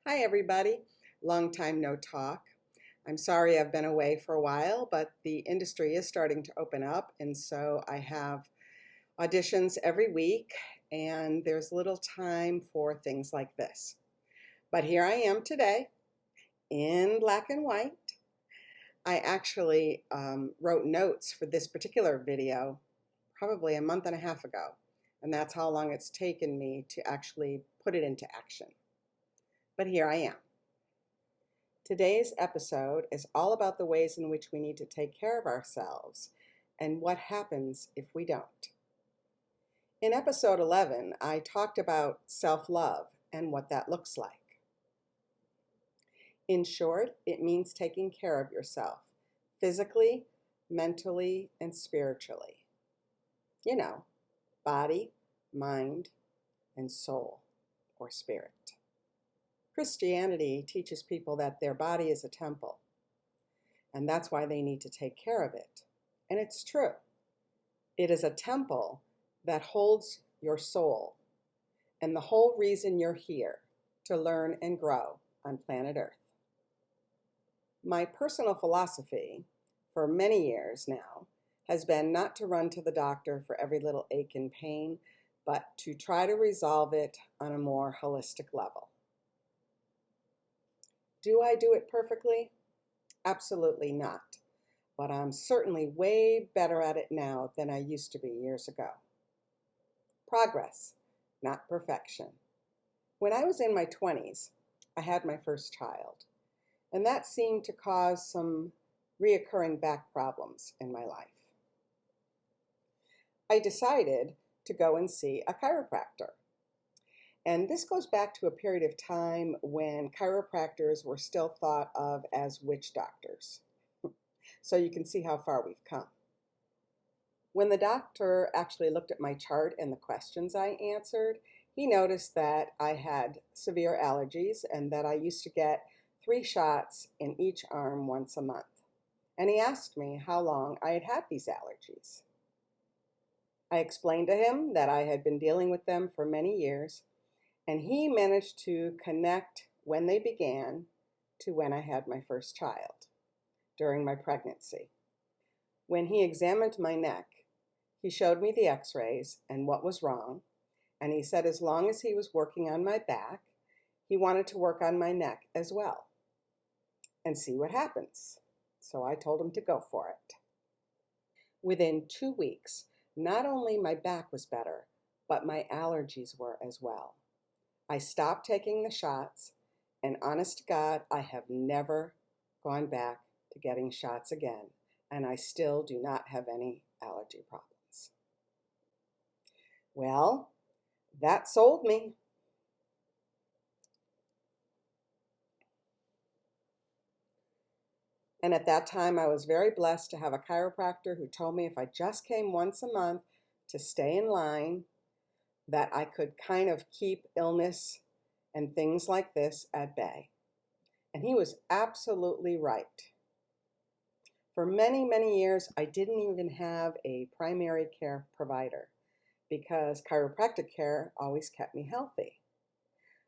Hi, everybody. Long time no talk. I'm sorry I've been away for a while, but the industry is starting to open up, and so I have auditions every week, and there's little time for things like this. But here I am today in black and white. I actually wrote notes for this particular video probably a month and a half ago, and that's how long it's taken me to actually put it into action. But here I am. Today's episode is all about the ways in which we need to take care of ourselves and what happens if we don't. In episode 11, I talked about self-love and what that looks like. In short, it means taking care of yourself physically, mentally, and spiritually. You know, body, mind, and soul or spirit. Christianity teaches people that their body is a temple, and that's why they need to take care of it. And it's true. It is a temple that holds your soul and the whole reason you're here, to learn and grow on planet Earth. My personal philosophy for many years now has been not to run to the doctor for every little ache and pain, but to try to resolve it on a more holistic level. Do I do it perfectly? Absolutely not. But I'm certainly way better at it now than I used to be years ago. Progress, not perfection. When I was in my 20s, I had my first child, and that seemed to cause some reoccurring back problems in my life. I decided to go and see a chiropractor. And this goes back to a period of time when chiropractors were still thought of as witch doctors. So you can see how far we've come. When the doctor actually looked at my chart and the questions I answered, he noticed that I had severe allergies and that I used to get 3 shots in each arm once a month. And he asked me how long I had had these allergies. I explained to him that I had been dealing with them for many years, and he managed to connect when they began to when I had my first child, during my pregnancy. When he examined my neck, he showed me the x-rays and what was wrong, and he said as long as he was working on my back, he wanted to work on my neck as well and see what happens. So I told him to go for it. Within 2 weeks, not only my back was better, but my allergies were as well. I stopped taking the shots, and honest to God, I have never gone back to getting shots again, and I still do not have any allergy problems. Well, that sold me. And at that time, I was very blessed to have a chiropractor who told me if I just came once a month to stay in line, that I could kind of keep illness and things like this at bay. And he was absolutely right. For many, many years, I didn't even have a primary care provider because chiropractic care always kept me healthy.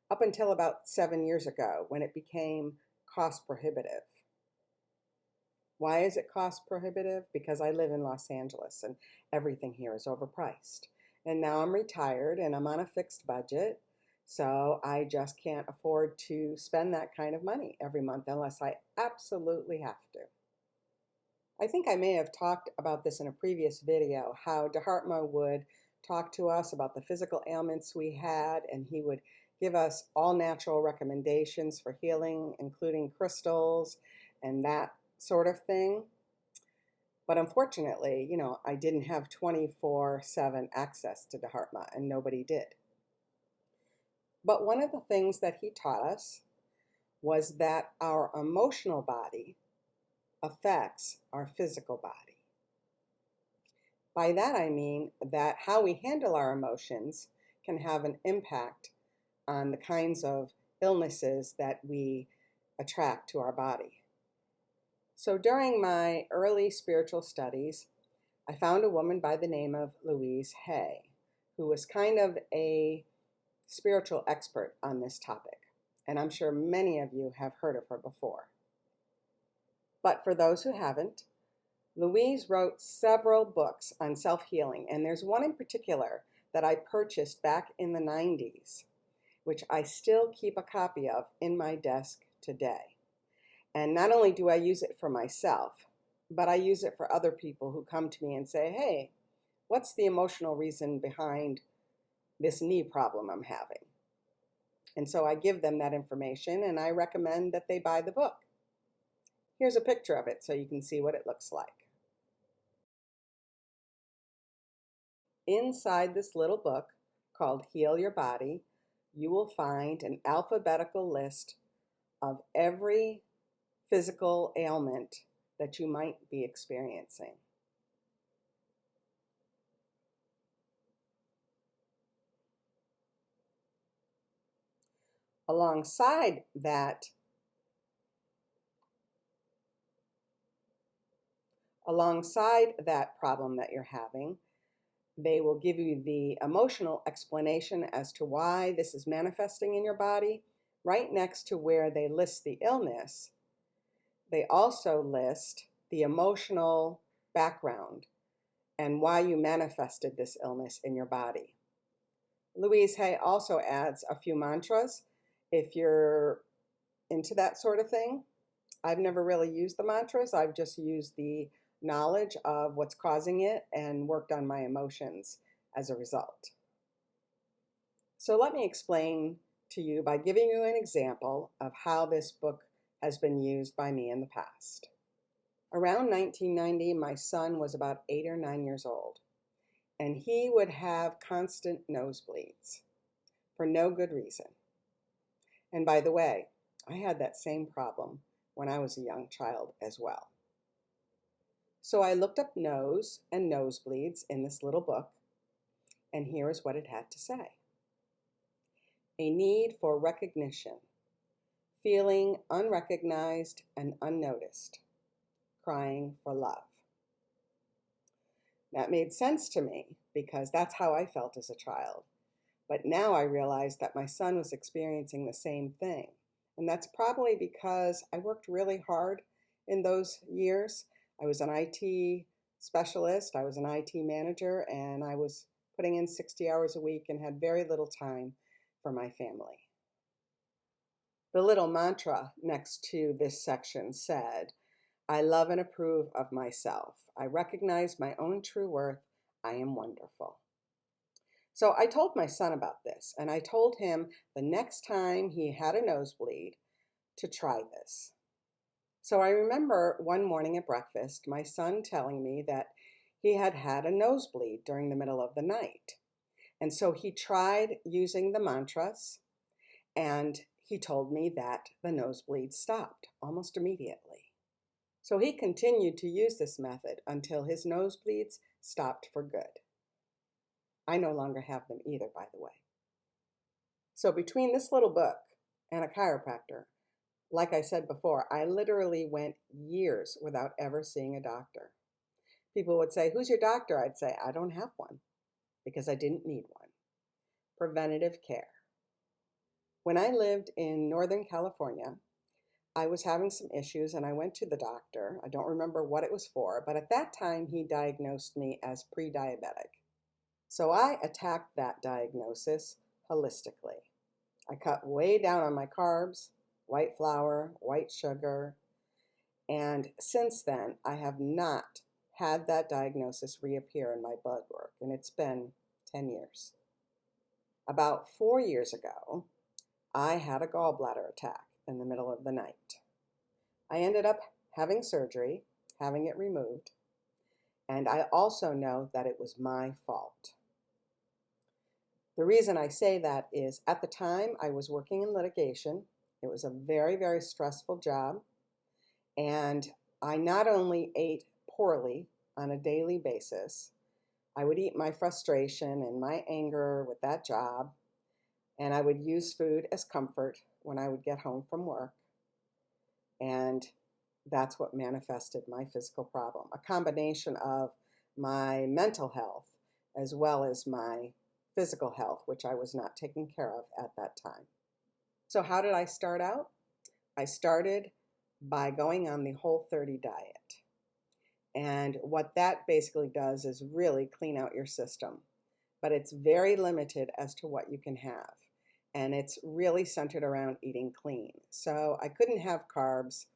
Up until about 7 years ago when it became cost prohibitive. Why is it cost prohibitive? Because I live in Los Angeles and everything here is overpriced. And now I'm retired and I'm on a fixed budget, so I just can't afford to spend that kind of money every month unless I absolutely have to. I think I may have talked about this in a previous video, how Dharma would talk to us about the physical ailments we had, and he would give us all natural recommendations for healing, including crystals and that sort of thing. But unfortunately, I didn't have 24/7 access to Dharma, and nobody did. But one of the things that he taught us was that our emotional body affects our physical body. By that I mean that how we handle our emotions can have an impact on the kinds of illnesses that we attract to our body. So during my early spiritual studies, I found a woman by the name of Louise Hay, who was kind of a spiritual expert on this topic. and I'm sure many of you have heard of her before. But for those who haven't, Louise wrote several books on self-healing, and there's one in particular that I purchased back in the 90s, which I still keep a copy of in my desk today. And not only do I use it for myself, but I use it for other people who come to me and say, hey, what's the emotional reason behind this knee problem I'm having? And so I give them that information, and I recommend that they buy the book. Here's a picture of it so you can see what it looks like. Inside this little book called Heal Your Body, you will find an alphabetical list of every physical ailment that you might be experiencing. Alongside that problem that you're having, they will give you the emotional explanation as to why this is manifesting in your body. Right next to where they list the illness, they also list the emotional background and why you manifested this illness in your body. Louise Hay also adds a few mantras if you're into that sort of thing. I've never really used the mantras. I've just used the knowledge of what's causing it and worked on my emotions as a result. So let me explain to you by giving you an example of how this book has been used by me in the past. Around 1990, my son was about 8 or 9 years old, and he would have constant nosebleeds for no good reason. And by the way, I had that same problem when I was a young child as well. So I looked up nose and nosebleeds in this little book, and here is what it had to say. A need for recognition, feeling unrecognized and unnoticed, crying for love. That made sense to me because that's how I felt as a child. But now I realized that my son was experiencing the same thing. And that's probably because I worked really hard in those years. I was an IT specialist, I was an IT manager, and I was putting in 60 hours a week and had very little time for my family. The little mantra next to this section said, I love and approve of myself. I recognize my own true worth. I am wonderful. So I told my son about this, and I told him the next time he had a nosebleed to try this. So I remember one morning at breakfast, my son telling me that he had had a nosebleed during the middle of the night. And so he tried using the mantras, and he told me that the nosebleed stopped almost immediately. So he continued to use this method until his nosebleeds stopped for good. I no longer have them either, by the way. So between this little book and a chiropractor, like I said before, I literally went years without ever seeing a doctor. People would say, who's your doctor? I'd say, I don't have one because I didn't need one. Preventative care. When I lived in Northern California, I was having some issues and I went to the doctor. I don't remember what it was for, but at that time he diagnosed me as pre-diabetic. So I attacked that diagnosis holistically. I cut way down on my carbs, white flour, white sugar, and since then I have not had that diagnosis reappear in my blood work, and it's been 10 years. About 4 years ago, I had a gallbladder attack in the middle of the night. I ended up having surgery, having it removed, and I also know that it was my fault. The reason I say that is at the time I was working in litigation. It was a very, very stressful job, and I not only ate poorly on a daily basis, I would eat my frustration and my anger with that job, and I would use food as comfort when I would get home from work, and that's what manifested my physical problem, a combination of my mental health as well as my physical health, which I was not taking care of at that time. So how did I start out? I started by going on the Whole30 diet. And what that basically does is really clean out your system. But it's very limited as to what you can have. And it's really centered around eating clean. So I couldn't have carbs.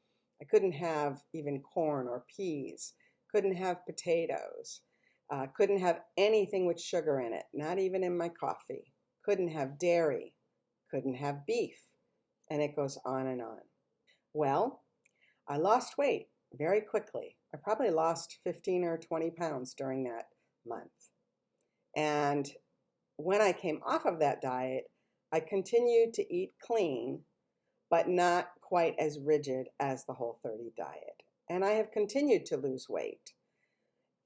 I couldn't have even corn or peas. Couldn't have potatoes. Couldn't have anything with sugar in it, not even in my coffee. Couldn't have dairy. Couldn't have beef. And it goes on and on. Well, I lost weight very quickly. I probably lost 15 or 20 pounds during that month. And when I came off of that diet, I continued to eat clean, but not quite as rigid as the Whole30 diet. And I have continued to lose weight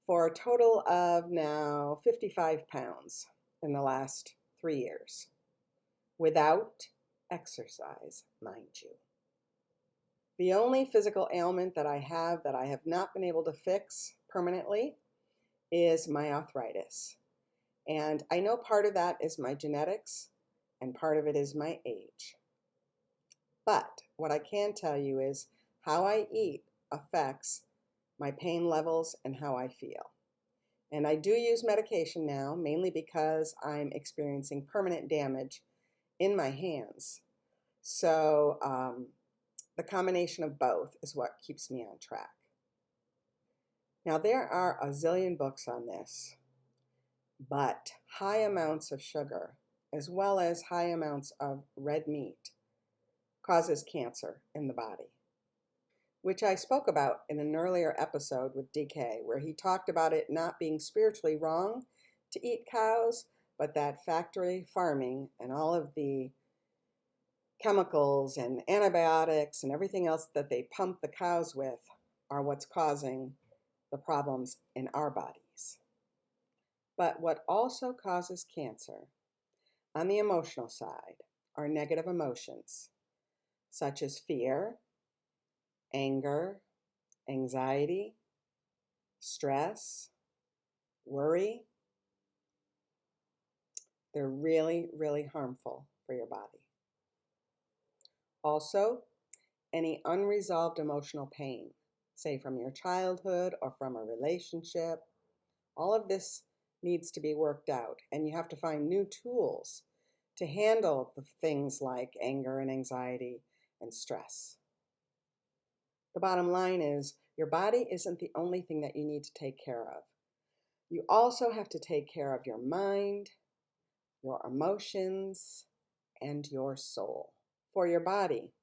for a total of now 55 pounds in the last 3 years, without exercise, mind you. The only physical ailment that I have not been able to fix permanently is my arthritis. And I know part of that is my genetics and part of it is my age. But what I can tell you is how I eat affects my pain levels and how I feel. And I do use medication now, mainly because I'm experiencing permanent damage in my hands. So the combination of both is what keeps me on track. Now, there are a zillion books on this, but high amounts of sugar, as well as high amounts of red meat, causes cancer in the body, which I spoke about in an earlier episode with DK, where he talked about it not being spiritually wrong to eat cows, but that factory farming and all of the chemicals and antibiotics and everything else that they pump the cows with are what's causing the problems in our bodies. But what also causes cancer on the emotional side are negative emotions, such as fear, anger, anxiety, stress, worry. They're really, really harmful for your body. Also, any unresolved emotional pain, say from your childhood or from a relationship, all of this needs to be worked out, and you have to find new tools to handle the things like anger and anxiety and stress. The bottom line is your body isn't the only thing that you need to take care of. You also have to take care of your mind, your emotions, and your soul. For your body,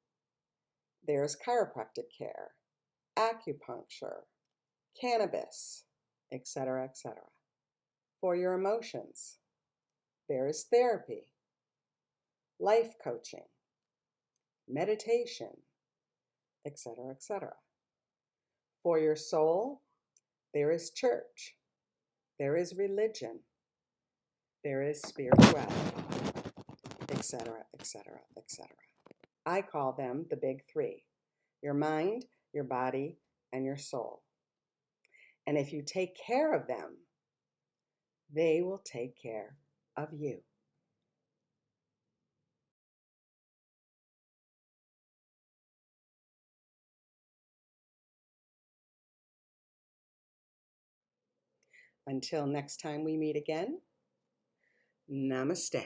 there's chiropractic care, acupuncture, cannabis, etc., etc. For your emotions, there is therapy, life coaching, meditation, etc., etc. For your soul, there is church, there is religion, there is spirituality, etc., etc., etc. I call them the big three: your mind, your body, and your soul. And if you take care of them, they will take care of you. Until next time we meet again, namaste.